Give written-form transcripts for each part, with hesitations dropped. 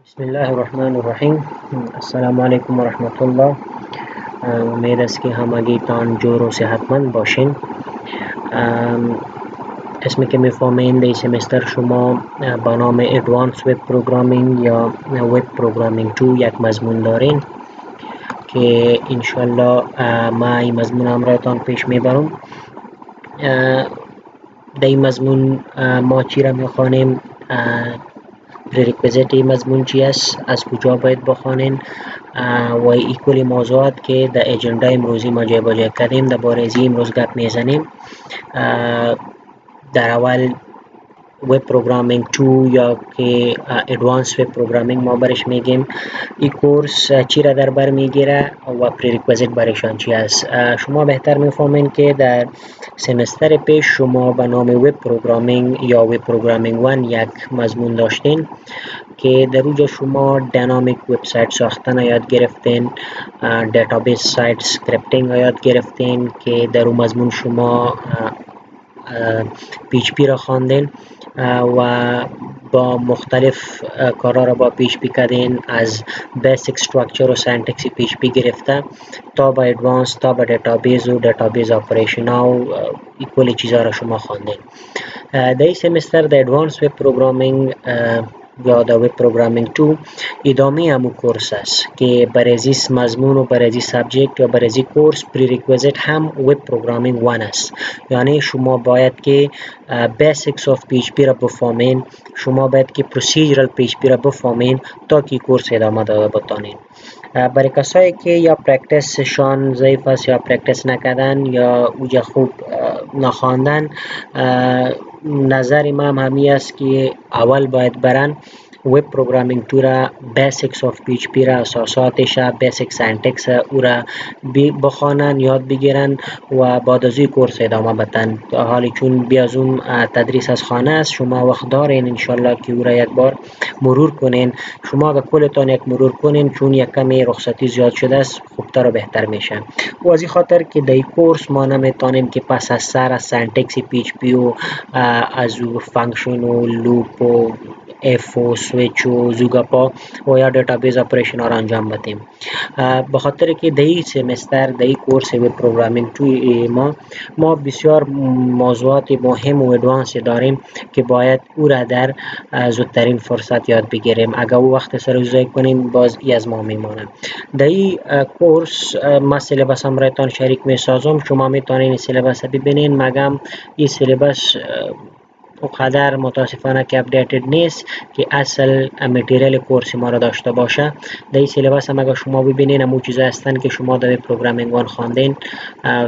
بسم الله الرحمن الرحیم. السلام علیکم و رحمت الله. امید است که همگیتان جور و صحتمند باشین. قسمی که میفهمین در سمستر شما با نام ادوانس وب پروگرامینگ یا وب پروگرامینگ 2 یک مضمون دارین که انشالله ما این مضمون امرایتان پیش میبرم. در این مضمون ما چی را میخوانیم، پریکویزیت مضمون چی است، از کجا باید بخوانین و ای کلی موضوعات که در اجندا امروزی ما جای با جای کردیم در باره ازی امروز گپ میزنیم. در اول وب پروگرامینگ 2 یا که ادوانس وب پروگرامینگ ما برش میگیم، این کورس چی را در بر میگیره و پریکویزیت برشان چی است. شما بهتر میفهمین که در سمستر پیش شما به نام وب پروگرامینگ یا وب پروگرامینگ 1 یک مضمون داشتین که در اونجا شما دینامیک وبسایت ساختن یاد گرفتین، دیتابیس سایت اسکریپتینگ یاد گرفتین که در اون مضمون شما پیچ پی را خواندین و با مختلف کارا را با پیچ پی کردین، از بیسیک استراکچر و سینتکس پیچ پی گرفته تا با ادوانس تا با دیتابیس و دیتابیس اپریشن ها و کلی چیزا را شما خواندین. در این سمستر در ادوانس وب پروگرامینگ یا در وب پروگرامینگ 2 ادامه همون کورس است که برای از مضمون و برای از سابجکت یا برای از کورس پریکویزیت هم وب پروگرامینگ 1 است. یعنی شما باید که بیسیکس آف پی اچ پی را بفهمین، شما باید که پروسیجرال پی اچ پی را بفهمین تا که کورس ادامه داده بتانین. برای کسایی که یا پرکتسشان ضعیف است یا پرکتس نکردن یا اوجا خوب نخواندن، نظر من همی است که اول باید برن وب پروگرامینگ 2 را بیسیکس آف پی اچ پی را، اساساتش، بیسیک سینتکس او را بخوانن، یاد بگیرن و بعد از این کورس ادامه بدن. حالی چون بیازم تدریس از خانه است، شما وقت دارین انشالله که او را یک بار مرور کنین. شما اگر کلتان یک مرور کنین، چون یک کمی رخصتی زیاد شده است، خوبتر و بهتر میشه. و از این خاطر که در این کورس ما نمیتونیم که پس از سر از سینتکس پی اچ پی و از فانکشن و لوپ و اف و سویچ و زوگاپا و یا دیتابیس اپریشن ها را انجام بدیم. به خاطر که در این سمستر در این کورس وب پروگرامینگ توی ما بسیار موضوعات مهم و ادوانس داریم که باید او را در زودترین فرصت یاد بگیریم. اگر او وقت سر کنیم باز ای از ما میمانه. در این کورس ما سیلبس هم رایتان شریک می سازم، شما میتونین این سیلبس ببینین، مگم این سیلبس اونقدر متاسفانه که اپدیتد نیست که اصل متریال کورس ما را داشته باشه. در این سیلبس هم اگر شما ببینین همون چیزا هستن که شما در پروگرامینگ 1 خواندین،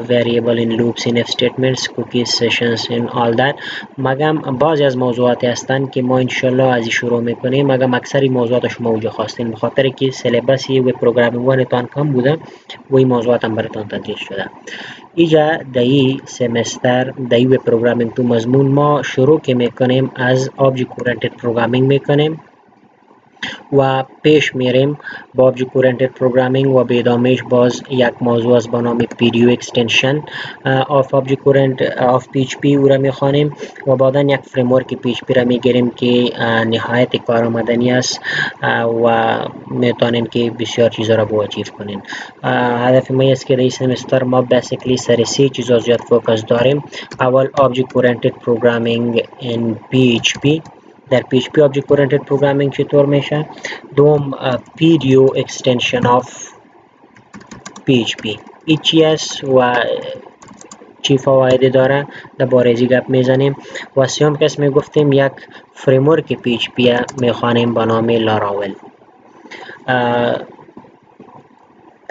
variable in loops in if statements cookies sessions in all that، مگم بعضی از موضوعات هستن که ما انشالله از شروع میکنیم، مگم اکثری موضوعات شما اونجا خواستین، بخاطر که سیلبس و پروگرامینگ 1 تان کم بوده و این موضوعات هم براتون تدریس شده. اینجا در این سمستر در این وب پروگرامینگ 2 مضمون ما شروع که میکنیم از آبجکت اورینتد پروگرامینگ میکنیم و پیش میریم با آبجکت اورینتد پروگرامینگ و به ادامهش باز یک موضوع از با نام پیدیو اکستنشن آف آبجکت اورینتد آف پی اچ پی او را میخوانیم و بعدا یک فریم ورک پی اچ پی را میگیریم که نهایت کارآمدنی است و میتونین که بسیار چیزا را با اچیو کنین. هدف ما است که در این سمستر ما بیسیکلی سر سه چیزا زیاد فوکس داریم. اول آبجکت اورینتد پروگرامینگ ان پی اچ پی، در پی اچ پی آبجکت اورینتد پروگرامینگ چطور میشه. دوم پیدیو اکستنشن آف پی اچ پی ای چی است و چی فواید داره، در باره ازی گپ میزنیم. و سوم قسم گفتیم یک فریم ورک پی اچ پی میخوانیم با نام لاراول.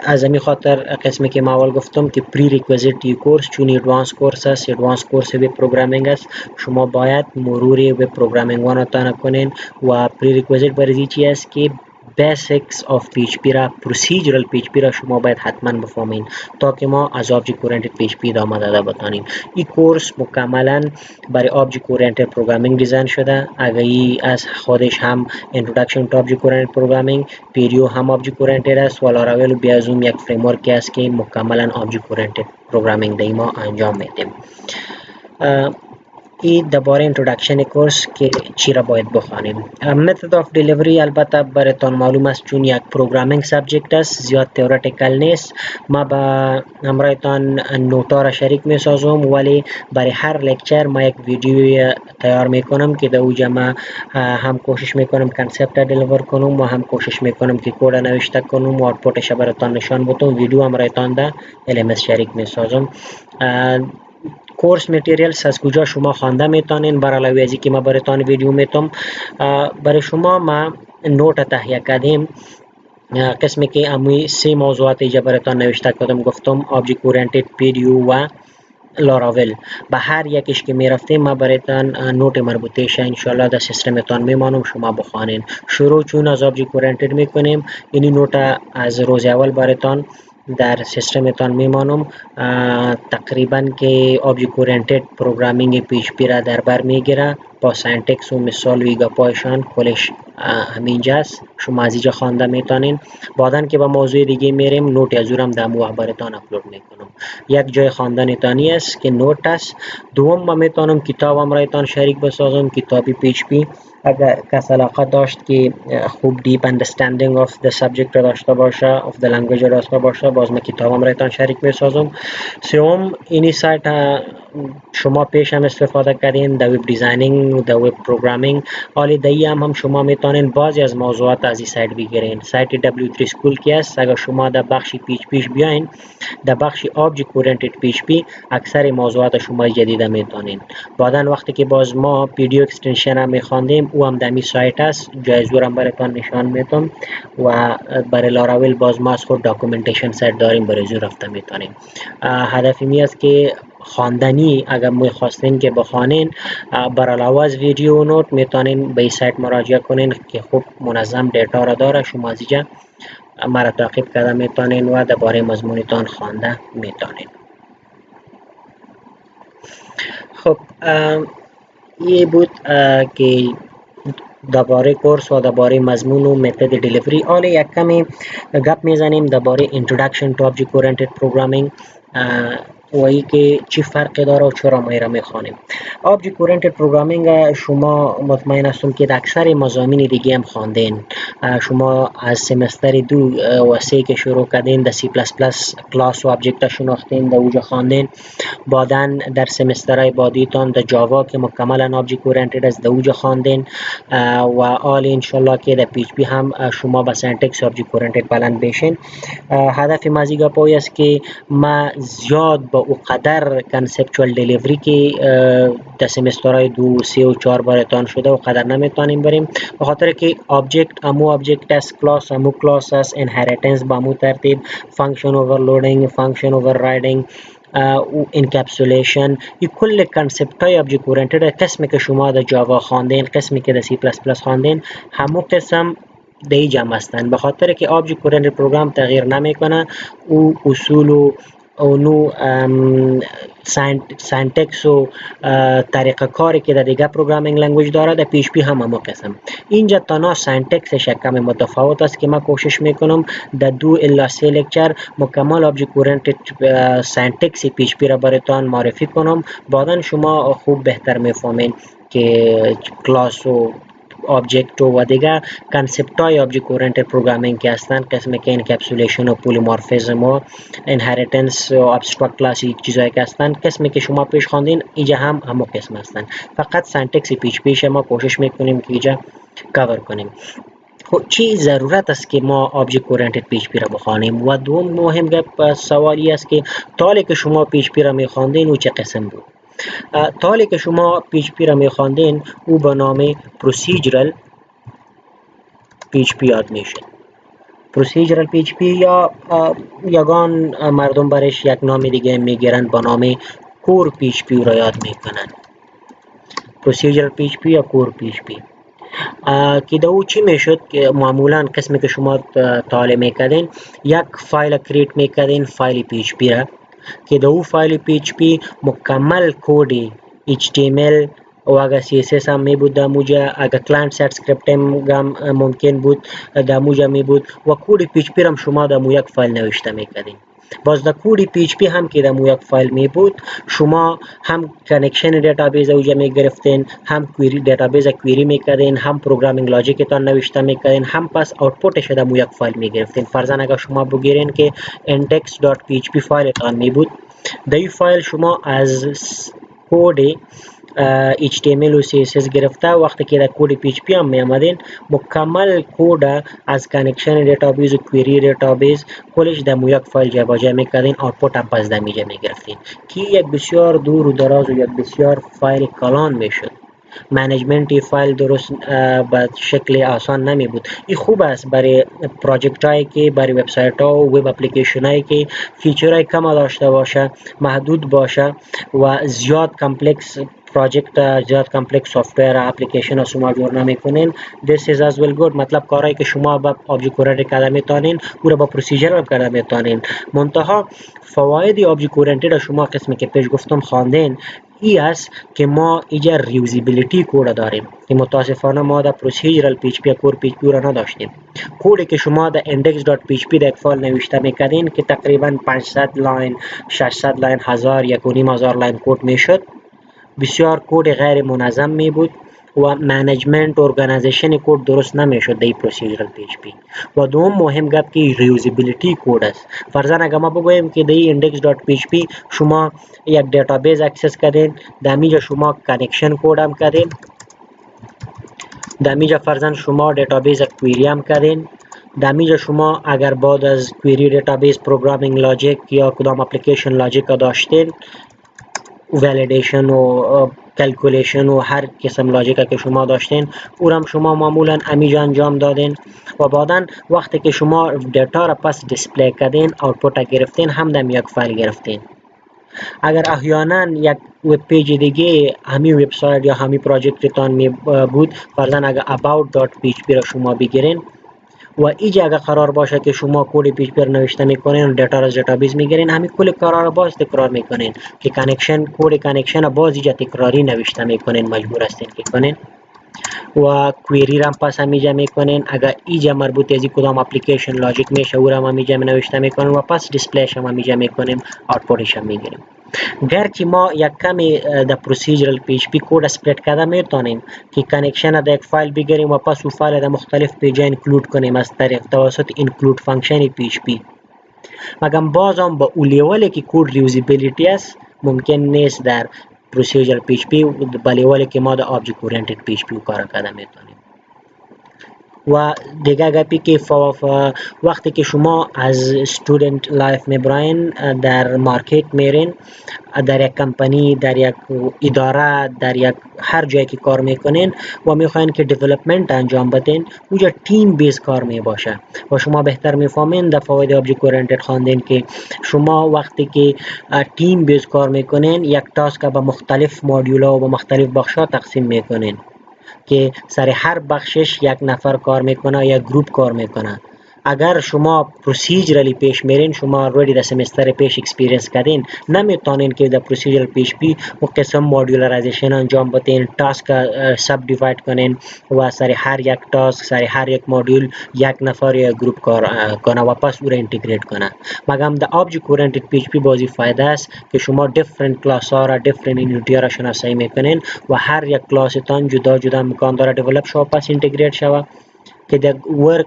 از همین خاطر قسمی که ما اول گفتم که پری ریکویزیت کورس چون ادوانس کورس است، ادوانس کورس وب پروگرامینگ است، شما باید مرور وب پروگرامینگ 1 تا کنین و پری ریکویزیت برای چی است که بیسیکس آف پی اچ پی را، پروسیجرال پی اچ پی را شما باید حتما بفهمین تا که ما از آبجکت اورینتد پی اچ پی ادامه داده بتانیم. این کورس مکملا برای آبجکت اورینتد پروگرامینگ دیزاین شده. اگر ای از خودش هم اینتروداکشن تو آبجکت اورینتد پروگرامینگ، پیدیو هم آبجکت اورینتد است و لاراول بیازم یک فریم ورک است که مکملا آبجکت اورینتد پروگرامینگ ما انجام میدیم. این درباره اینترودکشن کورس که چی را باید بخوانیم. متد آف دیلیوری البته براتان معلوم است چون یک پروگرامینگ سابجکت است، زیاد تئوریکال نیست. ما با همراهتان نوتا را شریک می سازم، ولی برای هر لکچر ما یک ویدیو تیار می کنم که در اوجا ما هم کوشش می کنم کنسپت دیلیور کنم و هم کوشش می کنم که کد نوشته کنم و آوتپوتش براتان نشان بدم. ویدیو همراهتان در LMS شریک می سازم. کورس متریالز از کجا شما خوانده میتونین؟ بر علاوه از که ما براتان ویدیو میتونم برای شما ما نوت تهیه کردیم. قسمی که امی سه موضوعات ایجا براتان نوشته کردم، گفتم آبجکت اورینتد، پیدیو و لاراول. به هر یکیش که میرفتیم ما براتان نوت مربوطهش انشالله در سیستمتان میمانم شما بخوانین. شروع چون از آبجکت اورینتد میکنیم، این نوت از روز اول براتان در سیستمتان میمانم. تقریبا که آبجکت اورینتد پروگرامینگ PHP را در بر میگیره با سینتکس و مثال و ایگاپایشان کلش همینجاست، شما از اینجا خوانده میتونین. بعدن که به موضوع دیگه میریم نوت ازورم در مو براتان اپلود میکنم. یک جای خواندن تانی است که نوت است. دوم ما میتونم کتابم رایتان شریک بسازم، کتابی PHP. اگر کس علاقه داشت که خوب دیپ اندرستندینگ آف the subject را داشته باشه، of the language را داشته باشه، باز ما کتابم رایتان شریک میسازم. سوم اینی سایت شما پیش هم استفاده کردین در وب دیزاینینگ، در وب پروگرامینگ، حالی دایی هم شما میتونین بعضی از موضوعات از این سایت بگیرین. سایت W3 School کی است. اگر شما در بخش PHP بیاین، در بخش آبجکت اورینتد PHP اکثر موضوعات شما جدیده میتونین. بعدن وقتی که باز ما پیدیو اکستنشن هم میخواندیم او هم در می سایت است، جایزورم براتان نشان میتونم و برای لاراول باز ما از خود داکومنتیشن سایت داریم، برای زور رفته میتونیم. هدف می است که خواندنی اگر میخواستین که بخوانین، بر علاوه از ویدیو و نوت میتونین به این سایت مراجعه کنین که خوب منظم دیتا را داره. شما از اینجا مرا تعقیب کرده میتونین و درباره مضمونتان خوانده میتونین. خب این بود که درباره کورس و درباره مضمون و متد دیلیوری. حالا یک کمی گپ میزنیم درباره اینترودکشن تو آبجکت اورینتد پروگرامینگ و ای که چی فرق داره و چرا ما را میخوانیم. آبجکت اورینتد پروگرامینگ شما مطمئن هستم که در اکثر مضامین دیگه هم خواندین. شما از سمستر 2 و 3 که شروع کردین در C++ کلاس و آبجکت شناختین، در اوجا خواندین. بعدن در سمسترهای بعدیتان در جاوا که مکملا آبجکت اورینتد است در اوجا خواندین و حال انشالله که در PHP هم شما با سینتکس آبجکت اورینتد بلند بشین. هدف ما از این گپای است که ما زیاد با او قدر کنسپچوال دیلیوری که در سمسترهای 2 3 و 4 براتان شده و قدر نمیتونیم بریم، به خاطر که آبجکت امو آبجکت است، کلاس امو کلاس است، انهریتنس با امو ترتیب، فانکشن اوورلودینگ، فانکشن اووررایدینگ و انکپسولیشن، این کل کنسپت های آبجکت اورینتد قسمی که شما در جاوا خواندین، قسمی که در C++ خواندین، همو قسم دی جمع هستند. به خاطر که آبجکت اورینتد پروگرام تغییر نمیکنه، او اصول و اونو سینتکس و طریقه کاری که در دیگه پروگرامینگ لنگویج داره در PHP هم همو قسم. اینجا تنها سینتکسش کمی متفاوت است که من کوشش میکنم در 2 الا 3 لکچر مکمل آبجکت اورینتد سینتکس PHP را براتان معرفی کنم. بعدا شما خوب بهتر میفهمین که کلاس و آبجکت و دیگه کانسپت های آبجکت اورینتد پروگرامینگ که هستند، قسمی که انکپسولیشن و پولیمورفیزم و انهریتنس و ابسترکت کلاس چیزایی که هستند، قسمی که شما پیش خواندین اینجا هم همو قسم هستند. فقط سینتکس PHP شما کوشش میکنیم که اینجا کاور کنیم. خب چی ضرورت است که ما آبجکت اورینتد PHP را بخوانیم؟ و دوم مهم گپ سوالی است که تالی که شما PHP را میخواندین او چه قسم بود؟ تالی که شما PHP را میخواندین او به نام پروسیجرال PHP یاد میشه. پروسیجرال PHP یا یگان مردم برش یک نام دیگه میگیرن به نام کور PHP را یاد میکنن. پروسیجرال PHP یا کور PHP که دو چی میشد که معمولا قسمی که شما طالع میکردین یک فایل کریت میکردین، فایل PHP را که دو فایل PHP مکمل کودی HTML و اگر CSS هم می بود در موجه، اگر کلاینت سایت اسکریپت هم ممکن بود در موجه می بود و کود PHP هم شما در مو یک فایل نوشته میکردین. باز در کد پی اچ پی هم که در یک فایل می بود شما هم کانکشن دیتابیس اوجا می گرفتین، هم کویری دیتابیس کویری میکردین، هم پروگرامینگ لاجیک تان نوشته میکردین، هم پس آوتپوتش در یک فایل می گرفتین. فرضاً اگر شما بگیرین که index.php فایل تان می بود، در این فایل شما از کد HTML و CSS گرفته وقتی که در کد PHP هم می آمدین مکمل کد از کانکشن دیتابیس و کویری دیتابیس کلش در یک فایل جابجا میکردین، آوتپوت هم پس در میجا میگرفتین که یک بسیار دور و دراز و یک بسیار فایل کلان میشد. منیجمنت فایل درست به شکل آسان نمی بود. این خوب است برای پراجکت هایی که برای وبسایت ها و وب اپلیکیشن هایی که فیچر های کم داشته باشه، محدود باشه و زیاد کمپلکس پراجکت، زیاد کمپلکس سافتویر اپلیکیشن شما جور نمیکنین. this is as well good. مطلب کارهایی که شما با آبجکت اورینتد کرده میتونین او را با پروسیجر کرده میتونین. منتها فواید آبجکت اورینتد شما قسمی که پیش گفتم خواندین ای است که ما اینجا ریوزیبیلیتی کد داریم که متاسفانه ما در پروسیجرال پی اچ پی کور پی اچ پی را نداشتیم. کدی که شما در index.php در یک فایل نوشته میکردین که تقریبا 500 لاین، 600 لاین، 1000 یک و نیم هزار لاین کد میشد، بسیار کد غیر منظم می بود و منیجمنت ارگانیزیشن کد درست نمیشد در پروسیجرال پی اچ پی. و دوم مهم گپ که ریوزیبیلیتی کد است. فرضاً اگر ما بگوییم که در index.php شما یک دیتابیس اکسس کردین، در میجا شما کانکشن کد هم کردین، در میجا فرضاً شما دیتابیس کویری هم کردین، در میجا شما اگر بعد از کویری دیتابیس پروگرامینگ لاجیک یا کدام اپلیکیشن لاجیک داشتین، ولیدیشن و کلکولیشن و هر قسم لاجیک که شما داشتین او هم شما معمولا امیجا انجام دادین و بعدا وقتی که شما دیتا را پس دیسپلی کردین آوتپوت گرفتین هم در یک فایل گرفتین. اگر احیانا یک وب پیج دیگه همین وبسایت یا همین پراجکت تان می بود، فرضاً اگر about.php را شما بگیرین و اینجا اگر قرار باشه که شما کد پیچ پر نوشته میکنین و دیتا را از دیتابیس میگیرین، همین کل کارا را باز تکرار میکنین که کانکشن کد کانکشن باز اینجا تکراری نوشته میکنین، مجبور هستین که کنین و کویری را پس همیجا میکنین. اگر اینجا مربوط از کدام اپلیکیشن لاجیک میشه او را همیجا نوشته میکنین و پس دیسپلیش هم همیجا میکنیم، آوتپوتش هم میگیریم. گرچه ما یک کمی در پروسیجرال پی اچ پی کد اسپلیت کرده میتونیم که کانکشن در یک فایل بگیریم و پس او فایل در مختلف پیجا اینکلود کنیم از طریق توسط اینکلود فانکشن پی اچ پی. مگر باز هم با اون لیولی که کد ریوزیبیلیتی است ممکن نیست در پروسیجرال پی اچ پی با لیولی که ما در آبجکت اورینتد پی اچ پی کار کرده میتونیم. و دیگه گپی که وقتی که شما از استودنت لایف میبراین در مارکت میرین، در یک کمپانی، در یک اداره، در یک هر جایی که کار میکنین و میخواین که دیولپمنت انجام بدین، اونجا تیم بیس کار میباشه و شما بهتر میفهمین در فواید آبجکت اورینتد خواندین که شما وقتی که تیم بیس کار میکنین یک تاسک به مختلف مدیولا و به مختلف بخشا تقسیم میکنین که سر هر بخشش یک نفر کار میکنه یا گروپ کار میکنه. اگر شما پروسیجرلی پیش میرین، شما already در سمستر پیش اکسپیرینس کردین، نمیتونین که در پروسیجرال پیش پی و قسم مودولارایزیشن انجام بدین، تاسک سب دیواید کنین و سر هر یک تاسک، سر هر یک مدیول یک نفر یا گروپ کار کنه و پس او را اینتگریت کنه. مگر در آبجکت اورینتد پی اچ پی بازی فایده است که شما دیفرنت کلاس ها را، دیفرنت یونیتی ها را شناسایی میکنین و هر یک کلاس تان جدا جدا امکان داره دیولپ شو پس اینتگریت شوه که در ورک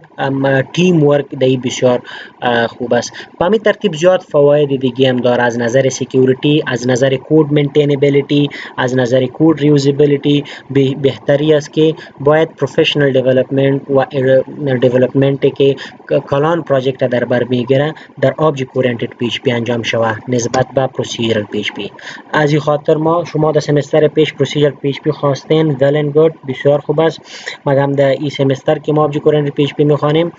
تیم ورک دی بسیار خوب است. به همین ترتیب زیاد فواید دیگه هم داره، از نظر سکیوریتی، از نظر کود مینتینبیلیتی، از نظر کود ریوزیبیلیتی. بهتری است که باید پروفشنال دیولپمنت و دیولپمنت که کلان پروژکت در بر میگیره در آبجکت اورینتد پی اچ پی انجام شوه نسبت به پروسیجرال پی اچ پی. از این خاطر شما در سمستر پیش پروسیجرال پی اچ پی خواستین، ویل اند گود، بسیار خوب است. مگر در این سمستر که ما آبجکت اورینتد پی اچ پی میخوانیم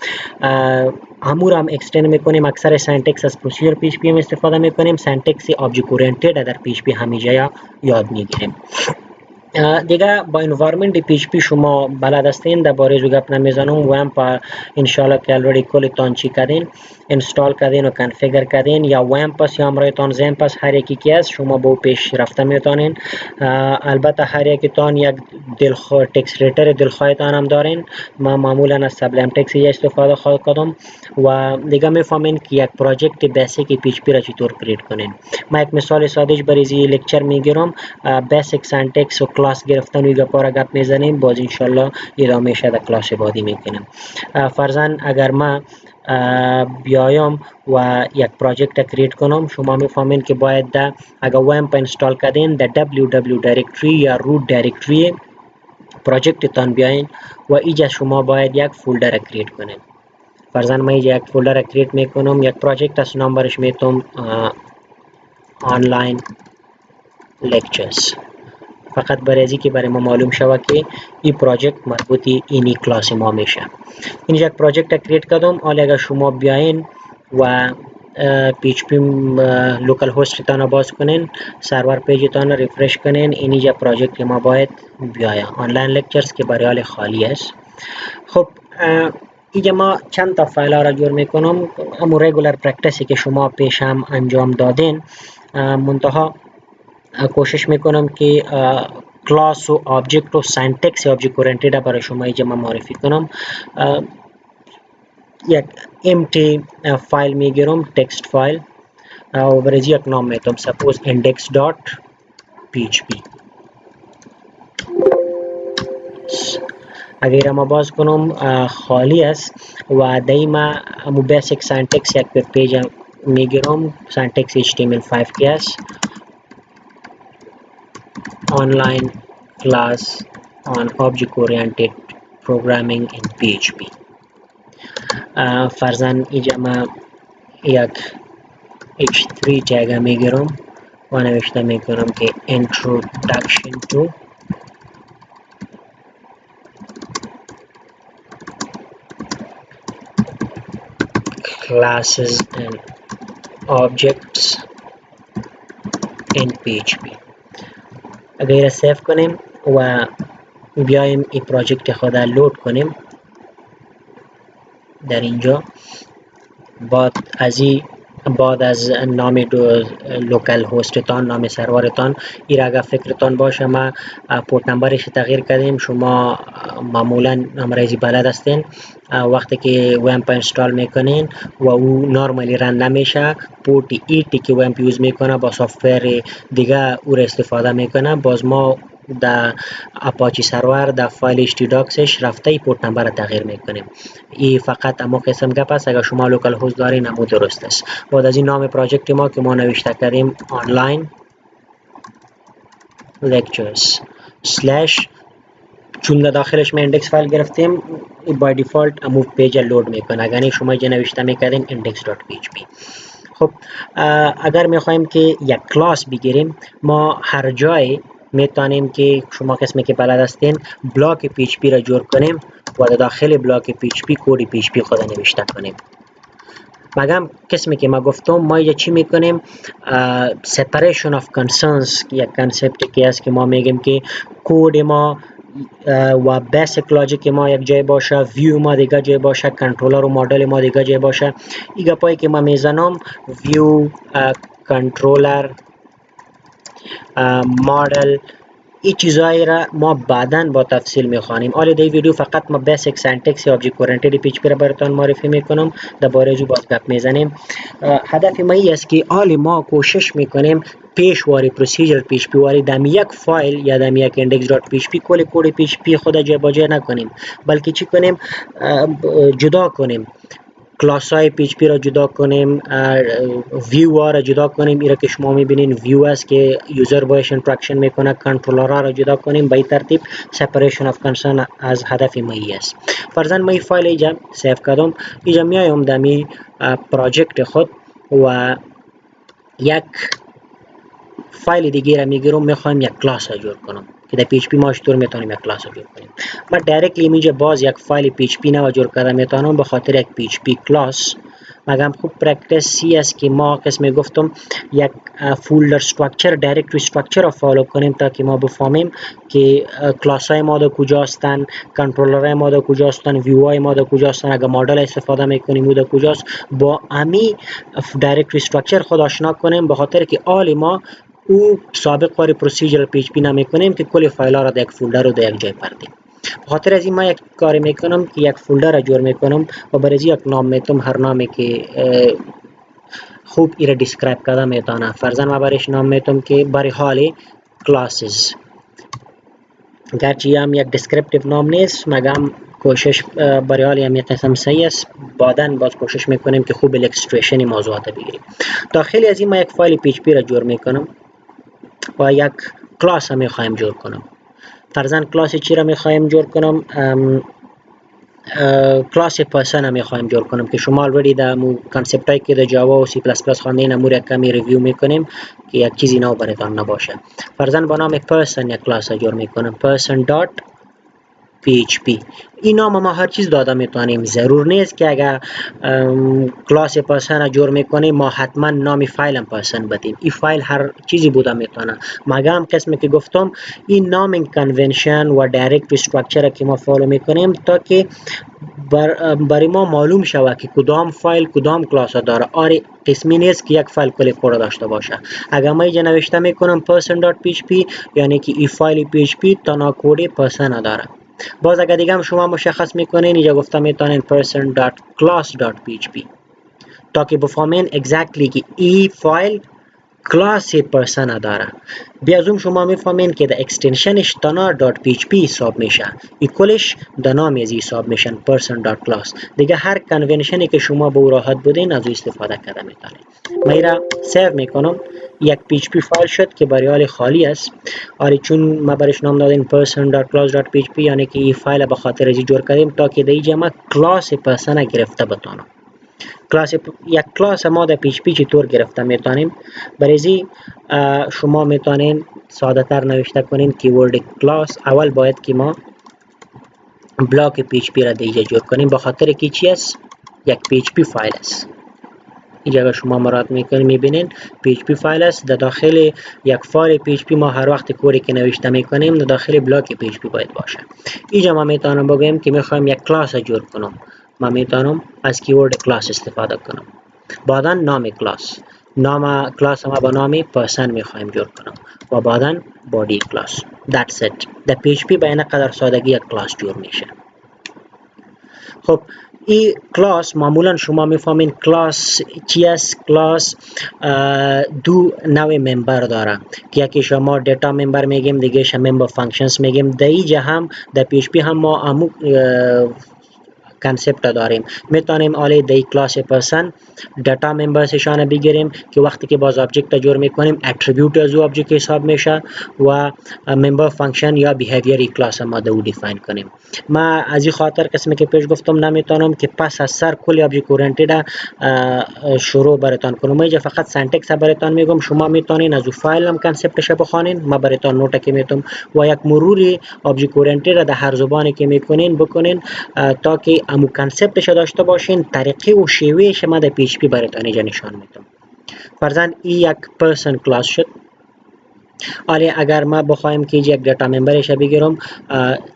همون هم اکستند میکنیم، اکثر سینتکس از پروسیجر پی اچ پی هم استفاده میکنیم، سینتکس آبجکت اورینتد در پی اچ پی همیشه یاد میگیریم. دیگه با انوایرمنت پی اچ پی شما بلد هستین درباره جو گپ نمیزنم ومپ انشالله که الریدی کلی تان چی کردین انستال کردین و کنفیگر کردین یا ومپ است یا امرایتان زمپ است هر یکی که است شما با پیش رفته میتونین البته هر یکی تان یک دلخواه تکس ریتر دلخواهتان هم دارین ما معمولا از سبلیم تکس استفاده خواهد کردم و دیگه میفهمین که یک پروژکت بیسیک پی اچ پی را چطور کریت کنین ما یک مثال سادهش بریزی لکچر میگیرم بیسیک سنتکس و کلاس گرفتن و گپا گپ میزنیم باز انشالله ادامه در کلاس بعدی میکنیم فرضاً اگر ما بیایم و یک پروژکت کریت کنم شما میفهمین که باید ده اگر ومپ انستال کردین در www دایرکتری یا روت دایرکتری پروژکت تان بیاین و اینجا شما باید یک فولدر کریت کنین فرضاً من اینجا یک فولدر کریت میکنم یک پروژکت است نام برش میتونم آنلاین لکچرز فقط برای از که برای ما معلوم شود که این پروژکت مربوطی اینی کلاس ما میشه اینجا یک پروژکت کریت کردم حالا اگر شما بیاین و پی اچ پی لوکال هاست تان باز کنین سرور پیج تان ریفرش کنین اینجا پروژکت ما باید بیاید آنلاین لکچرز که برای حال خالی است خب اینجا ما چند تا فایل ها را جور میکنم همون ریگولر پرکتیسی که شما پیش هم انجام دادین منتها کوشش میکنم که کلاس و آبجکت و سنتکس آبجکت اورینتد برای شما اینجا من معرفی کنم یک empty فایل میگیرم تکست فایل و برای یک نام میتونم سپوز index.php اگر ما باز کنم خالی است و دایما همو بیسیک سنتکس یک پیج میگیرم سنتکس HTML5 که است online class on object oriented programming in PHP فرضاً اینجا ما یک h3 تگ میگیرم و نوشته میکنم که introduction to classes and objects in PHP اگر سیف کنیم و بیایم این پروژکت خود لود کنیم در اینجا بعد از نام لوکال هاستتان نام سرورتان این اگر فکرتان باشه ما پورت نمبرش تغییر کردیم شما معمولا امریزی بلد هستین وقتی که ومپ انستال میکنین و او نورمالی رن نمیشه پورت ایتی که ومپ یوز میکنه با سافتور دیگه او را استفاده میکنه باز ما در اپاچی سرور در فایل htdocsش رفته ای پورت نمبر تغییر میکنیم این فقط اما قسم گپ است اگر شما لوکال هاست دارین امو درست است بعد از این نام پروژکت ما که ما نوشته کردیم آنلاین لکچرز سلش چون داخلش ما ایندکس فایل گرفتیم بای دیفالت امو پیج لود میکنه اگر شما اینجا نوشته میکردین index.php خب اگر میخوایم که یک کلاس بگیریم ما هر جای میتونیم که شما قسمی که بلد هستین بلاک پی اچ پی را جور کنیم و در داخل بلاک پی اچ پی کد پی اچ پی خود نوشته کنیم مگم قسمی که ما گفتم ما اینجا چی میکنیم separation of concerns یک کنسپت که است که ما میگیم که کد ما و بیسیک لاجیک ما یک جای باشه ویو ما دیگه جای باشه کنترلر و مدل ما دیگه جای باشه این گپایی که ما میزنم ویو کنترلر مدل این چیزایی را ما بعداً با تفصیل میخوانیم حالا در ویدیو فقط ما بیسیک سنتکس آبجکت اورینتد پی اچ پی را براتون معرفی میکنم درباره جو باز گپ میزنیم هدف ما این است که حال ما کوشش میکنیم پیشواری پروسیجر پی اچ پی واری دم یک فایل یا دم یک index.php کل کد پی اچ پی خود جای با جای نکنیم بلکه چی کنیم جدا کنیم کلاس های پی اچ پی را جدا کنیم ویو ها را جدا کنیم ایرا که شما میبینین ویو است که یوزر باش اینتراکشن میکنه کنترلر ها را جدا کنیم به این ترتیب سپریشن اف کنسرن از هدف ما است فرضاً ما این فایل اینجا سیو کردم اینجا میایم دمی پروژکت خود و یک فایل دیگه را میگیرم میخوایم یک کلاس را جور کنم که در پی اچ پی ما چطور میتونیم یک کلاس را جور کنیم ما دایرکتلی اینجا باز یک فایل پی اچ پی نو جور کرده میتونم به خاطر یک پی اچ پی کلاس مگم خوب پرکتیسی است که ما قسم گفتم یک فولدر استراکچر دایرکتوری استراکچر را فالو کنیم تا که ما بفهمیم که کلاس های ما در کجا هستند، کنترلر های ما در کجا هستند، ویو های ما در کجا هستند، اگر مدل استفاده میکنیم او در کجاست، با امی دایرکتوری استراکچر خود آشنا کنیم، به خاطر که آل ما او سابق واری پروسیجر پی اچ پی نمیکنیم که کل فایل ها را در یک فولدر و در یک جای پردیم. بخاطر از این ما یک کاری میکنم که یک فولدر را جور میکنم و برای یک نام میتم، هر نامی که خوب ایره دیسکرایب کرده میتونه. فرضاً ما برایش نام میتم که برای حال کلاسز، گرچه هم یک دیسکریپتیو نام نیست مگم کوشش برای حال هم یک قسم صحیح است، بعداً باز کوشش میکنیم که خوب الاکستریشن موضوعات بگیریم. داخل از این ما یک فایل پی اچ پی را جور میکنم و یک کلاس هم میخوایم جور کنم. فرضاً کلاس چی را میخوایم جور کنم؟ کلاس پرسن هم میخوایم جور کنم که شما already در کانسپت هایی که در جاوا و سی پلاس پلاس خواندین امور یک کمی ریویو میکنیم که یک چیزی نو براتان نباشه. فرضاً با نام پرسن یک کلاس جور میکنم، person.php. این نام ما هر چیز داده میتونیم، ضرور نیست که اگر کلاس پرسن جور میکنیم ما حتما نام فایل هم پرسن بدیم. این فایل هر چیزی بوده میتونه، مگم قسمی که گفتم این نامینگ کنونشن و دایرکتوری استراکچر که ما فالو میکنیم تا که برای ما معلوم شود که کدام فایل کدام کلاس داره. آره قسمی نیست که یک فایل کل کور داشته باشه. اگر ما اینجا نوشته میکنم person.php یعنی که این فایل php تنها کد پرسن داره. باز اگر دیگه هم شما مشخص میکنین اینجا گفته میتونین person.class.php تا که بفهمین exactly که این فایل کلاس پرسن داره. بیازم شما میفهمین که در اکستنشنش تنها .php حساب میشه، این کلش در نام از حساب میشن person.class. دیگه هر کنونشنی که شما به او راحت بودین از او استفاده کرده میتونین. من ایرا سیو میکنم، یک php فایل شد که برای حال خالی است. آره چون ما برش نام دادیم person.class.php یعنی که این فایل به خاطر ازی جور کردیم تا که در اینجا ما کلاس پرسن گرفته بتونم. یک کلاس ما در PHP چطور گرفته میتونیم؟ برای شما میتونین ساده تر نوشته کنین کیورد کلاس. اول باید که ما بلاک PHP را دیگه جور کنیم، به خاطر که چی است؟ یک PHP فایل است. اینجا اگر شما مراد میکنین میبینین PHP فایل است. در داخل یک فایل PHP ما هر وقت کوری که نوشته میکنیم در داخل بلاک PHP باید باشه. اینجا ما میتونم بگویم که میخوایم یک کلاس جور کنم، ما میتونم از کیورد کلاس استفاده کنم. بعدا نام کلاس، نام کلاس ما با نام پرسن میخوایم جور کنم و بعدا بادی کلاس. That's it. در PHP به این قدر سادگی یک کلاس جور میشه. خب این کلاس معمولا شما میفهمین کلاس چی است. کلاس دو نوع ممبر داره که یکی شما دیتا ممبر میگیم، دیگه شما ممبر فانکشنز میگیم. در اینجا هم در PHP هم ما امو کانسپت داریم. میتونیم آلی دی کلاس پرسن دیتا ممبرسشان بگیریم که وقتی که باز آبجکت جور میکنیم اتریبیوت از او آبجکت حساب میشه و ممبر فانکشن یا بیهیویر کلاس ما دو دیفاین کنیم. ما از این خاطر قسمی که پیش گفتم نمیتونم که پس از سر کلی آبجکت اورینتد شروع براتون کنم. اینجا فقط سنتکس براتون میگم، شما میتونین از او فایل هم کانسپتش بخونین، ما براتون نوت که میتونم و یک مروری آبجکت اورینتد در هر زبانی که میکنین بکنین تا که امو کانسپتش داشته باشین. طریقه و شیوهش ما در PHP براتون اینجا نشان میدم. فرضاً این یک پرسن کلاس شد. آلی اگر ما بخوایم که یک دیتا ممبرش بگیرم،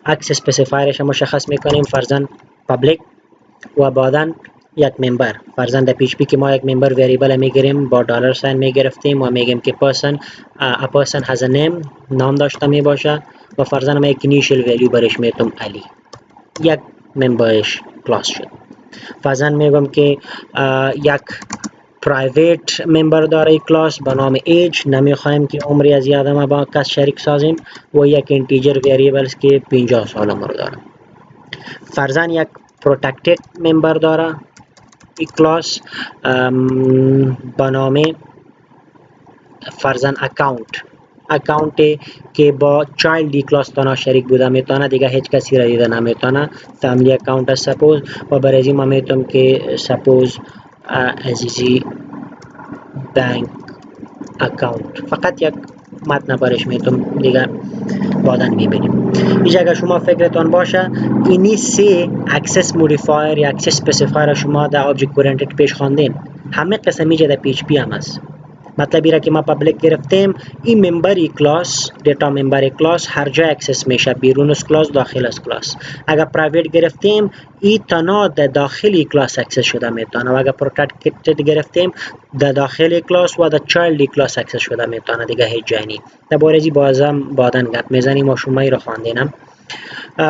اکسس اسپسیفایرش مشخص میکنیم، فرضاً پابلیک و بعداً یک ممبر. فرضاً در PHP که ما یک ممبر وریبل میگیریم با دلار ساین میگرفتیم و میگیم که person has a name، نام داشته می باشه و فرضاً ما یک initial value برش میتونم علی، یک ممبرش کلاس شد. فرضاً میگم که یک پرایویت ممبر داره کلاس به نام ایج، نمیخوایم که عمری از یاد ما با کس شریک سازیم و یک اینتیجر وریبل که 50 سال عمر داره. فرضاً یک پروتکتد ممبر داره این کلاس به نام فرضاً اکاونت که با چایلد کلاس تنها شریک بوده میتونه، دیگه هیچ کسی را دیده نمیتونه. فامیلی اکاونت سپوز و برای ما میتونم که سپوز عزیزی بانک اکاونت، فقط یک متن برش میتونم دیگه بعدا میبینیم. اینجا اگر شما فکرتان باشه اینی سه اکسس مودیفایر یا اکسس اسپسیفایر شما در آبجکت اورینتد پیش خواندین، همه قسم اینجا در پی اچ پی هم است. مطلب ایره که ما پبلیک گرفتیم، این ممبری کلاس، دیتا ممبری کلاس هر جا اکسس میشه، بیرون از کلاس، داخل از کلاس. اگر پرایوت گرفتیم این تنها در داخلی کلاس اکسس شده میتونه، و اگر پروتکتد گرفتیم در داخل کلاس و در چایلد کلاس اکسس شده میتونه، دیگه هیچ جای نی. در بارزی بازم بعداً گپ میزنیم و شما ای رو خواندینم.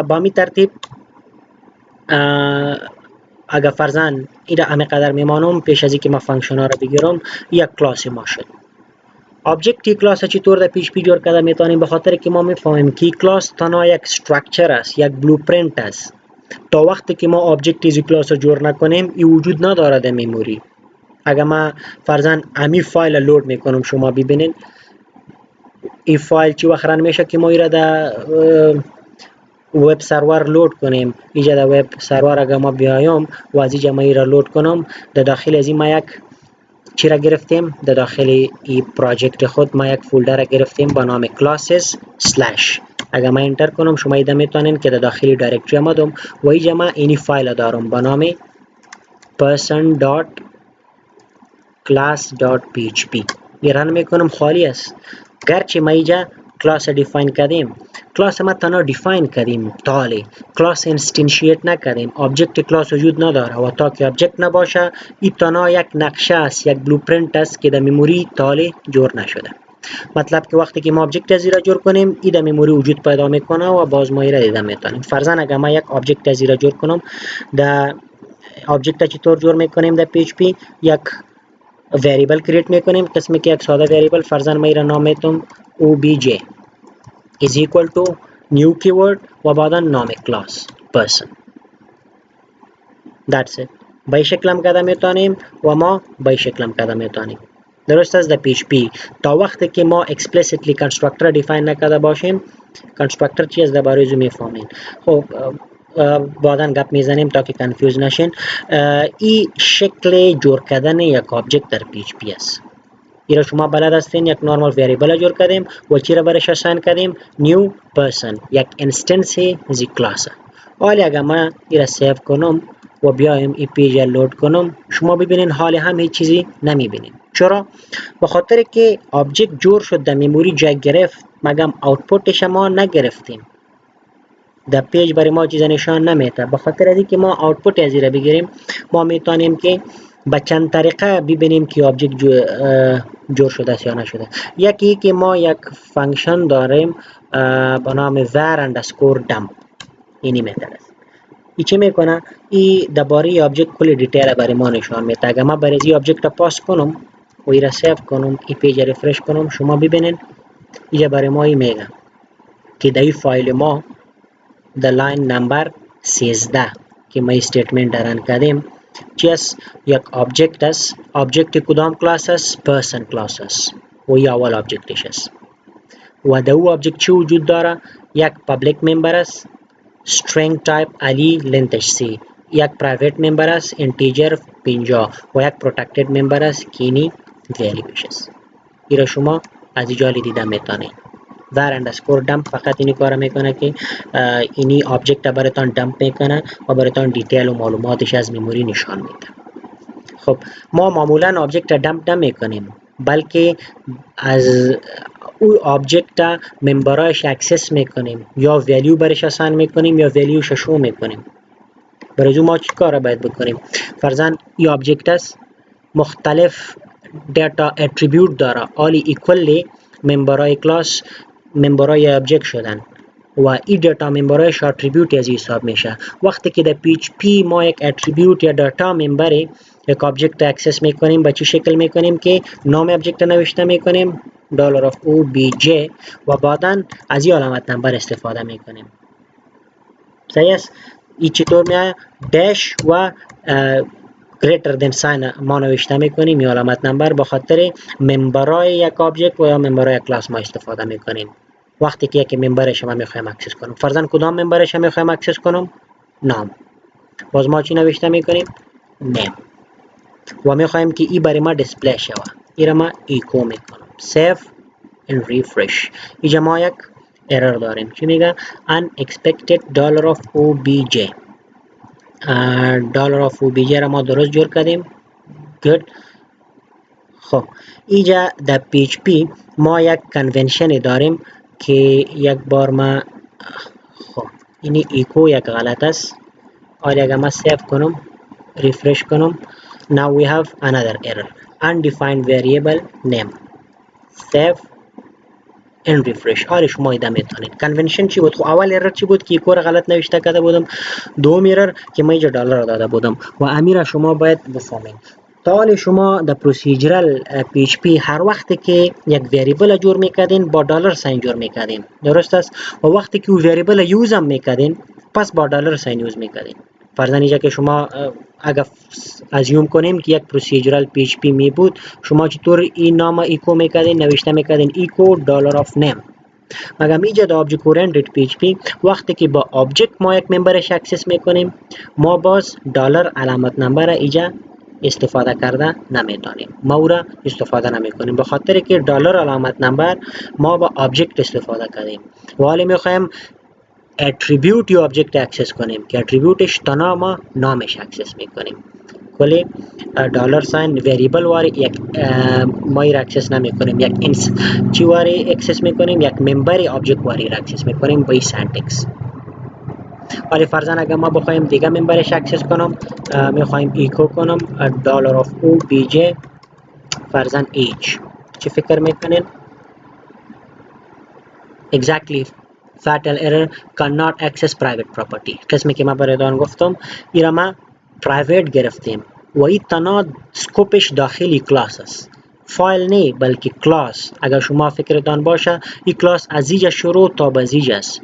با می ترتیب اگر فرضاً ایره همه قدر میمانم پیش از اینکه ما فانکشن ها رو بگیرم، یک کلاس ما شد. آبجکتی کلاس چطور در پیش پی جور کرده میتونیم؟ به خاطر که ما میفهمیم که کلاس تنها یک استراکچر است، یک بلوپرینت است. تا وقتی که ما آبجکت از کلاس رو جور نکنیم این وجود نداره در میموری. اگر ما فرضاً امی فایل لود میکنم، شما ببینید این فایل چی وقت رن میشه که ما ایره در وب سرور لود کنیم. اینجا در وب سرور اگر ما بیایم و از اینجا ما ایره لود کنم، در داخل از این ما یک چی را گرفتیم؟ در داخل این پراجکت خود ما یک فولدر را گرفتیم با نام classes slash. اگر ما انتر کنم شما ایده میتونین که در داخل دایرکتری آمدم و اینجا ما اینی فایل دارم با نام person.class.php. رن میکنم خالی است، گرچه ما اینجا کلاس دیفاین کردیم. کلاس ما تنها دیفاین کردیم تاله، کلاس انستنشیت نکردیم. آبجکت کلاس وجود نداره و تا که آبجکت نباشه این تنها یک نقشه است، یک بلوپرینت است که در میموری تاله جور نشده. مطلب که وقتی که ما آبجکت از را جور کنیم این در میموری وجود پیدا میکنه و باز ما را دیده میتونیم. فرضاً اگر ما یک آبجکت از را جور کنم، در آبجکت چطور جور میکنیم در پی اچ پی؟ یک وریبل کریت میکنیم، قسمی که یک ساده وریبل، فرضاً ما را نام میتونم obj is equal to new keyword و بعدا نام کلاس person. that's it. با این شکل هم کده میتونیم و ما با این شکل هم کده میتونیم. درست است. در پی اچ پی تا وقتی که ما explicitly constructor define نکده باشیم، constructor چی است در باره ازو میفهمین. خب بعدا گپ میزنیم تا که کنفیوز نشین. این شکل جور کردن یک آبجکت در پی اچ پی است. ایرا شما بلد هستین یک نورمال وریبل جور کردیم و چی را برش اساین کردیم؟ نیو پرسن، یک انستنس زی کلاس. حالا اگر من ایرا سیو کنم و بیایم ای پیج لود کنم، شما ببینین حال هم هیچ چیزی نمیبینیم. چرا؟ به خاطر که آبجکت جور شد در میموری جای گرفت، مگم آوتپوتش ما نگرفتیم. در پیج برای ما چیز نشان نمیده. به خاطر از اینکه ما آوتپوت از را بگیریم، ما میتونیم که به چند طریقه ببینیم که آبجکت جور شده است یا نشده. یکی که ما یک فانکشن داریم با نام var underscore dump. اینی میتونه است. این چه میکنه؟ این درباره آبجکت کلی دیتیل برای ما نشان میده. اگر ما برای این آبجکت پاس کنم و این را سیو کنم، این پیج ریفرش کنم، شما ببینید اینجا برای ما این میگه که در این فایل ما در لاین نمبر 13 که ما استیتمنت درن کردیم چی است؟ یک آبجکت است. آبجکت کدام کلاس است؟ پرسن کلاس است و این اول آبجکتش است. و در او آبجکت چی وجود داره؟ یک پابلیک ممبر است string type علی لنتش سی، یک پرایوت ممبر است انتیجر 50 و یک پروتکتد ممبر است که اینی ولیوش است. این را شما از اینجا دیده میتونید. var underscore dump فقط اینی کار میکنه که اینی آبجکت براتون دمپ میکنه و براتون دیتیل و معلوماتش از میموری نشان میده. خب ما معمولا آبجکت دمپ نمیکنیم، بلکه از او آبجکت ممبرایش اکسس میکنیم یا ولیو برش اساین میکنیم یا ولیوش شو میکنیم. برای ما چی کار باید بکنیم؟ فرضاً این آبجکت است، مختلف دیتا اتریبیوت داره، آلی ایکولی ممبرای کلاس ممبرای آبجکت شدن و این دیتا ممبرایش اتریبیوت از حساب میشه. وقتی که در پی اچ پی ما یک اتریبیوت یا دیتا ممبر یک آبجکت اکسس میکنیم، به چه شکل میکنیم که نام آبجکت نوشته میکنیم $obj و بعدا از این علامت نمبر استفاده میکنیم. صحیح است؟ این چطور میاد؟ داش و greater than sign ما نوشته میکنیم یا علامت نمبر، به خاطر ممبرای یک آبجکت و یا ممبرای یک کلاس ما استفاده میکنیم وقتی که یک ممبرش ما میخوایم اکسس کنیم. فرضاً کدام ممبرش میخوایم اکسس کنیم؟ نام. باز ما چی نوشته میکنیم؟ نیم. و میخوایم که ای برای ما دیسپلی شود. این را ما ایکو میکنم. سیو in refresh. اینجا ما یک error داریم. چی میگه؟ unexpected $of obj. $of obj را ما درست جور کردیم. good. خب اینجا در PHP ما یک کنونشن داریم که یک بار ما خب اینی ایکو یک غلط است. حالا اگر ما سیو کنم refresh کنم now we have another error undefined variable name. save and refresh. آره شما ایده میتونید. کنونشن چی بود؟ خب اول error چی بود که ایکو را غلط نوشته کرده بودم. دوم error که ما اینجا دلار داده بودم و امیر شما باید بفهمید. تا شما در پروسیجرال PHP هر وقتی که یک وریبل جور میکردین با دلار ساین جور میکردین، درست است؟ و وقتی که وریبل یوز هم میکردین پس با دلار ساین یوز میکردین. فرضاً اینجا که شما اگر ازیوم کنیم که یک پروسیجرال PHP می بود، شما چطور این نام ایکو میکردین؟ نوشته میکردین ایکو $of name. مگم اینجا در آبجکت اورینتد PHP وقتی که با آبجکت ما یک ممبرش اکسس میکنیم ما باز دلار علامت نمبر اینجا استفاده کرده نمیتونیم. ما او را استفاده نمیکنیم به خاطر که دلار علامت نمبر ما با آبجکت استفاده کردیم. و حالا میخوایم اتریبیوت یا آبجکت اکسس کنیم که اتریبیوتش تنها ما نامش اکسس میکنیم. کلی دلار ساین وریبل واری یک ما را اکسس نمیکنیم، یک اینس چی واری اکسس میکنیم، یک ممبر آبجکت واری را اکسس میکنیم با این سنتکس. ولی فرضاً اگر ما بخوایم دیگه ممبرش اکسس کنم میخوایم ایکو کنم $of obj فرضاً age. چی فکر میکنین؟ exactly fatal error cannot access private property. قسمی که ما برایتان گفتم ایرا ما پرایویت گرفتیم و این تنها سکوپش داخلی کلاس است، فایل نه بلکه کلاس. اگر شما فکرتان باشه این کلاس از اینجا شروع تا به اینجا است.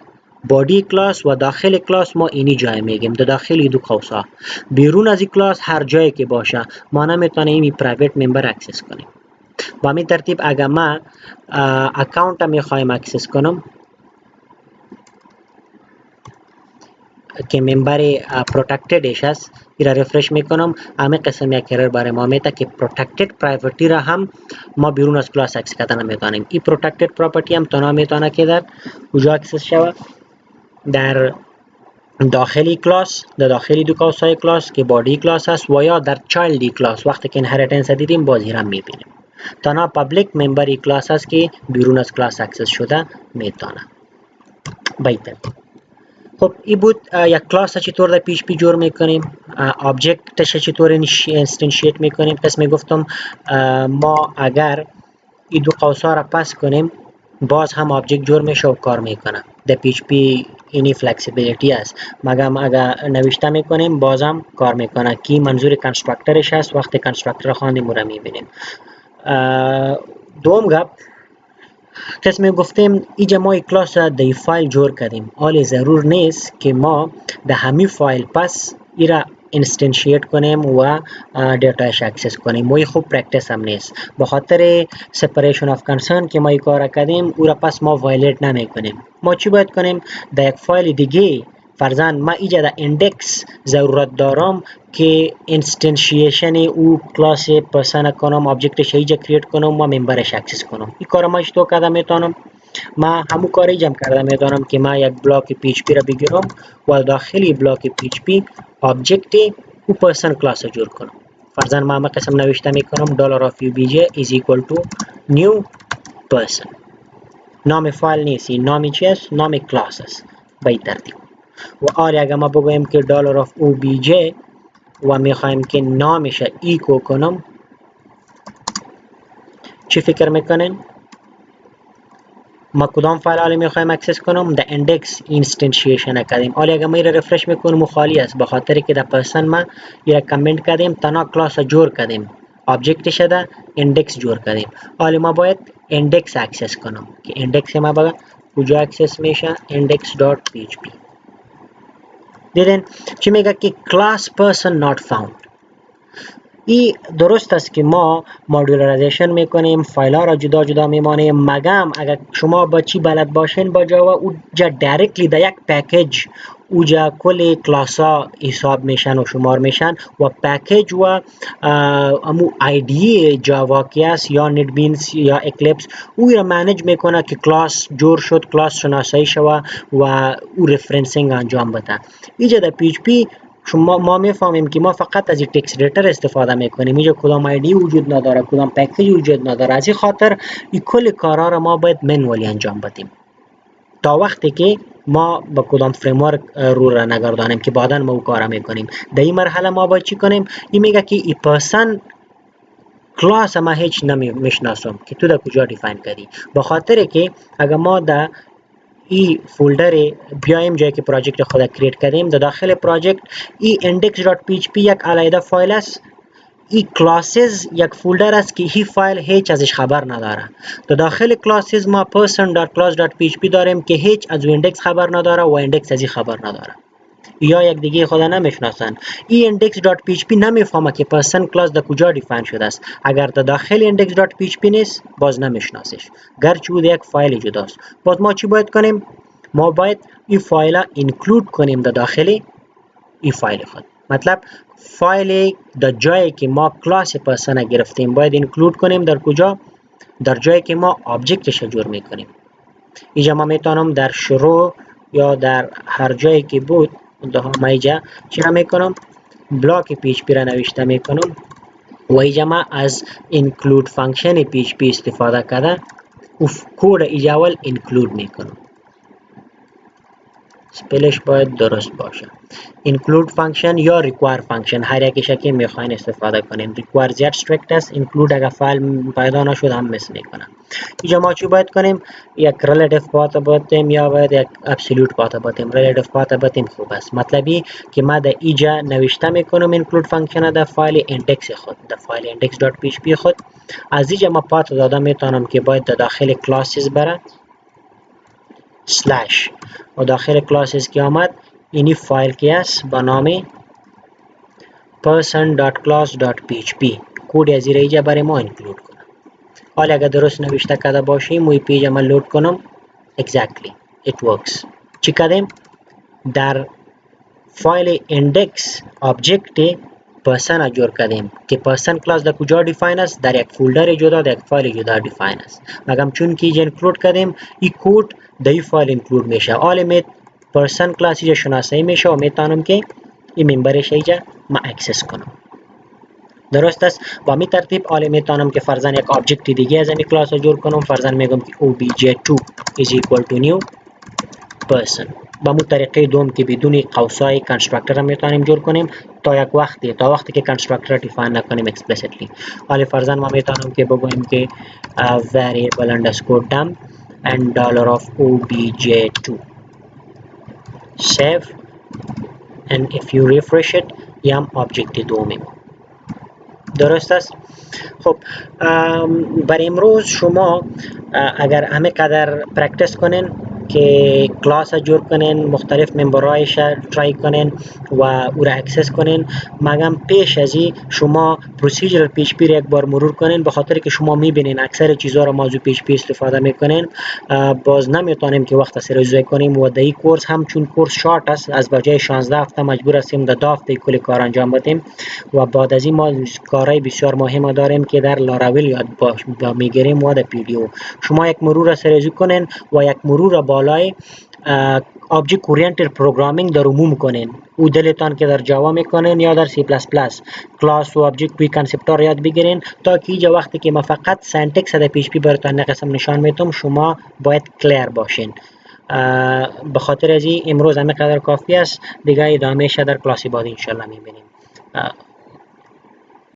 بادی کلاس و داخل کلاس ما اینی جای میگیم در داخل دو قوسا. بیرون از این کلاس هر جایی که باشه ما نمیتونیم این پرایویت ممبر اکسس کنیم. با همین ترتیب اگر ما اکاونت میخوایم اکسس کنم که ممبر پروتکتدش است ایرا رفرش میکنم همه قسم یک error برای ما میده که پروتکتد پرایوتی را هم ما بیرون از کلاس اکسس کردن نمیتونیم. این پروتکتد پراپرتی هم تنها میتونه که در کجا اکسس شود؟ در داخلی کلاس، در داخلی دو قوسای کلاس که بادی کلاس است و یا در چایلدی کلاس وقتی که اینهریتنس دیدیم بازی را میبینیم. تنها پابلیک ممبری کلاس است که بیرون از کلاس اکسس شده میتونه. بهتر. خب این بود یک کلاس چطور در PHP جور میکنیم، آبجکتش چطور انستنشیت میکنیم. پس میگفتم ما اگر این دو قوسا را پس کنیم باز هم آبجکت جور میشه و کار میکنه. در PHP اینی فلکسیبیلیتی است. مگم اگر نوشته میکنیم باز هم کار میکنه کی منظور کنسترکترش هست. وقتی کنسترکتر خواندیم را میبینیم. دوم گپ قسم گفتیم اینجا ما کلاس را در فایل جور کردیم، حال ضرور نیست که ما در همین فایل پس ایرا انستنشیت کنیم و دیتاش اکسس کنیم. و خوب پرکتس هم نیست. به خاطر سپریشن آف کنسرن که ما این کار کردیم او را پس ما وایلیت نمی کنیم. ما چی باید کنیم؟ در یک فایل دیگه فرضاً ما اینجا در ایندکس ضرورت دارم که انستنشیشن او کلاس پرسن کنم، آبجکتش اینجا کریت کنم و ممبرش اکسس کنم. این کار ما چطور کرده میتونم؟ ما همون کاری جمع کرده میتونم که ما یک بلاک PHP را بگیرم و داخلی بلاک PHP آبجکت او پرسن کلاس را جور کنم. فرضاً ما همه قسم نوشته میکنم $of obj is equal to new person. نام فایل نیست، این نامی چی است؟ نام کلاس است. به این ترتیب. و آره اگر ما بگویم که $of obj و میخوایم که نامش ایکو کنم چی فکر میکنین؟ ما کدام فایل حالی میخوایم اکسس کنم؟ در ایندکس اینستنشیشن کردیم. حالی اگر ما ایره رفرش میکنم و خالی است به خاطر که در پرسن ما ایره کامنت کردیم تنها کلاس جور کردیم، آبجکتش در ایندکس جور کردیم. حالی ما باید ایندکس اکسس کنم که ایندکس ما بگه کجا اکسس میشه؟ index.php. دیدین چی میگه که class person not found. این درست است که ما مادولارایزیشن میکنیم، فایل ها را جدا جدا میمانیم، مگم اگر شما با چی بلد باشین با جاوا اوجا دایرکتلی در یک پکیج اوجا کل کلاس ها حساب میشن و شمار میشن و پکیج و امو آیدی جاوا که است یا نت بینز یا اکلیپس او را منیج میکنه که کلاس جور شد، کلاس شناسایی شوه و او رفرنسینگ انجام بده. اینجا در پی اچ پی ما میفهمیم که ما فقط از تکست ادیتور استفاده میکنیم، اینجا کدام آیدی وجود نداره، کدام پکیج وجود نداره، از این خاطر این کل کارا را ما باید منولی انجام بدیم تا وقتی که ما با کدام فریم ورک رو را نگردانیم که بعدا ما او کارا میکنیم. در این مرحله ما باید چی کنیم؟ این میگه که این پرسن کلاس ما هیچ نمیشناسم که تو در کجا دیفاین کردی، به خاطر که اگر ما در این فولدر بیایم جایی که پراجکت خود کریت کردیم، در داخل پراجکت این index.php یک علیحده فایل است، این کلاسز یک فولدر است که این فایل هیچ ازش خبر نداره. در داخل کلاسز ما person.class.php داریم که هیچ از ایندکس خبر نداره و ایندکس از این خبر نداره یا یک دیگه خود نمیشناسن. این index.php نمیفهمه که پرسن کلاس در کجا دیفاین شده است، اگر در داخل index.php نیست باز نمیشناسش، گرچه او یک فایل جداست. باز ما چی باید کنیم؟ ما باید این فایل اینکلود کنیم در داخل این فایل خود. مطلب فایل در جایی که ما کلاس پرسن گرفتیم باید اینکلود کنیم در کجا؟ در جایی که ما آبجکتش جور میکنیم. اینجا ما میتونم در شروع یا در هر جایی که بود ما اینجا چرا میکنم؟ بلاک پی اچ پی را نوشته میکنم و اینجا ما از include فانکشن پی اچ پی استفاده کرده و کود اینجا اول include میکنم، سپلش باید درست باشه. include فانکشن یا require فانکشن هر یکیش که میخواین استفاده کنیم. require زیاد strict است، include اگر فایل پیدا نشد هم مثل میکنه. اینجا ما چی باید کنیم؟ یک relative path باتیم یا باید یک absolute path باتیم. relative path باتیم خوب است، مطلبی که ما در اینجا نوشته میکنم include فانکشن در فایل index خود، در فایل index.php خود. از اینجا ما پات داده میتونم که باید در داخل کلاسز بره سلش و داخل کلاسز که آمد اینی فایل که است با نام person.class.php کود از اینجا برای ما اینکلود کنم. حالا اگر درست نوشته کرده باشیم موی پیج ما لود کنم exactly it works. چی کردیم؟ در فایل index آبجکت پرسن جور کردیم که پرسن کلاس در کجا دیفاین است؟ در یک فولدر جدا، در یک فایل جدا دیفاین است. مگم چون که اینجا اینکلود کردیم این کود در این فایل اینکلود میشه. حالا پرسن کلاس اینجا شناسایی میشه و میتونم که این ممبرش اینجا ما اکسس کنم. درست است؟ با می ترتیب حالا میتونم که فرضاً یک آبجکت دیگه از این کلاس رو جور کنم، فرضاً میگم که obj2 is equal to new person. با مو طریقه دوم که بدون قوسای کنسترکتر میتونیم جور کنیم تا یک وقتی که کنسترکتر دیفاین نکنیم explicitly. حالا فرضاً ما میتونم که بگویم که variable underscore dump and dollar of obj2 save and if you refresh it یم آبجکت دومی. درست است؟ خب برای امروز شما اگر همه قدر پرکتس کنین که کلاس جور کنین، مختلف ممبرایش ترای کنین و او را اکسس کنین، مگم پیش از این شما پروسیجرال پی اچ پی را یک بار مرور کنین، به خاطر که شما میبینین اکثر چیزها را موضوع پی اچ پی استفاده میکنین. باز نمیتونیم که وقت سریزی کنیم و در این کورس هم چون کورس شارت است از بجای 16 هفته مجبور هستیم در 2 هفته کلی کار انجام بدیم و بعد از این ما کارهای بسیار مهم داریم که در لاراول یاد میگیریم و در پی دی او. شما یک مرور سریزی کنین و یک مرور بالای object oriented programming در عموم کنین. او دلتان که در جاوا میکنین یا در سی پلاس پلاس کلاس و object پی کانسپت ها یاد بگیرین تا که اینجا وقتی که ما فقط سنتکس در پی اچ پی براتون قسم نشان میتم شما باید کلیر باشین. به خاطر از این امروز همه قدر کافی است، دیگه ادامهش در کلاس بعد ان شاء الله میبینیم.